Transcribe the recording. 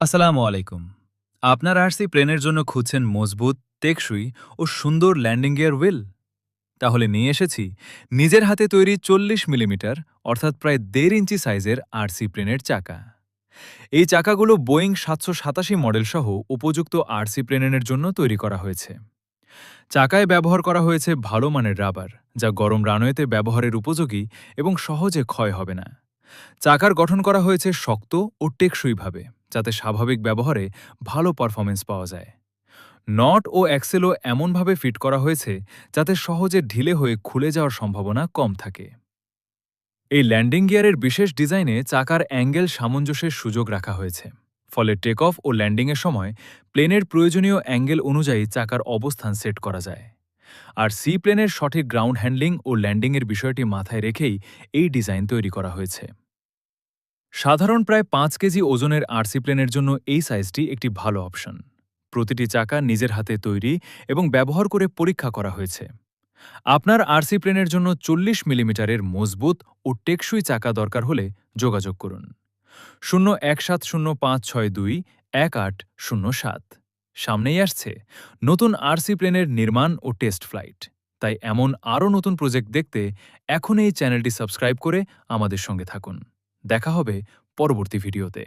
আসসালামু আলাইকুম। আপনার আরসি প্লেনের জন্য খুঁজছেন মজবুত, টেকসই ও সুন্দর ল্যান্ডিং গিয়ার হুইল? তাহলে নিয়ে এসেছি নিজের হাতে তৈরি ৪০ মিলিমিটার অর্থাৎ প্রায় ১.৫ ইঞ্চি সাইজের আরসি প্লেনের চাকা। এই চাকাগুলো বোয়িং ৭৮৭ মডেল সহ উপযুক্ত আরসি প্লেনের জন্য তৈরি করা হয়েছে। চাকায় ব্যবহার করা হয়েছে ভালো মানের রাবার, যা গরম রানওয়েতে ব্যবহারের উপযোগী এবং সহজে ক্ষয় হবে না। চাকার গঠন করা হয়েছে শক্ত ও টেকসইভাবে, যাতে স্বাভাবিক ব্যবহারে ভালো পারফরমেন্স পাওয়া যায়। নট ও অ্যাক্সেলও এমনভাবে ফিট করা হয়েছে যাতে সহজে ঢিলে হয়ে খুলে যাওয়ার সম্ভাবনা কম থাকে। এই ল্যান্ডিং গিয়ারের বিশেষ ডিজাইনে চাকার অ্যাঙ্গেল সামঞ্জস্যের সুযোগ রাখা হয়েছে। ফলে টেক অফ ও ল্যান্ডিংয়ের সময় প্লেনের প্রয়োজনীয় অ্যাঙ্গেল অনুযায়ী চাকার অবস্থান সেট করা যায়। আর সি প্লেনের সঠিক গ্রাউন্ড হ্যান্ডলিং ও ল্যান্ডিংয়ের বিষয়টি মাথায় রেখেই এই ডিজাইন তৈরি করা হয়েছে। সাধারণ প্রায় ৫ কেজি ওজনের আরসি প্লেনের জন্য এই সাইজটি একটি ভালো অপশন। প্রতিটি চাকা নিজের হাতে তৈরি এবং ব্যবহার করে পরীক্ষা করা হয়েছে। আপনার আরসি প্লেনের জন্য ৪০ মিলিমিটারের মজবুত ও টেকসই চাকা দরকার হলে যোগাযোগ করুন 01705621807। সামনেই আসছে নতুন আরসি প্লেনের নির্মাণ ও টেস্ট ফ্লাইট। তাই এমন আরও নতুন প্রজেক্ট দেখতে এখন এই চ্যানেলটি সাবস্ক্রাইব করে আমাদের সঙ্গে থাকুন। দেখা হবে পরবর্তী ভিডিওতে।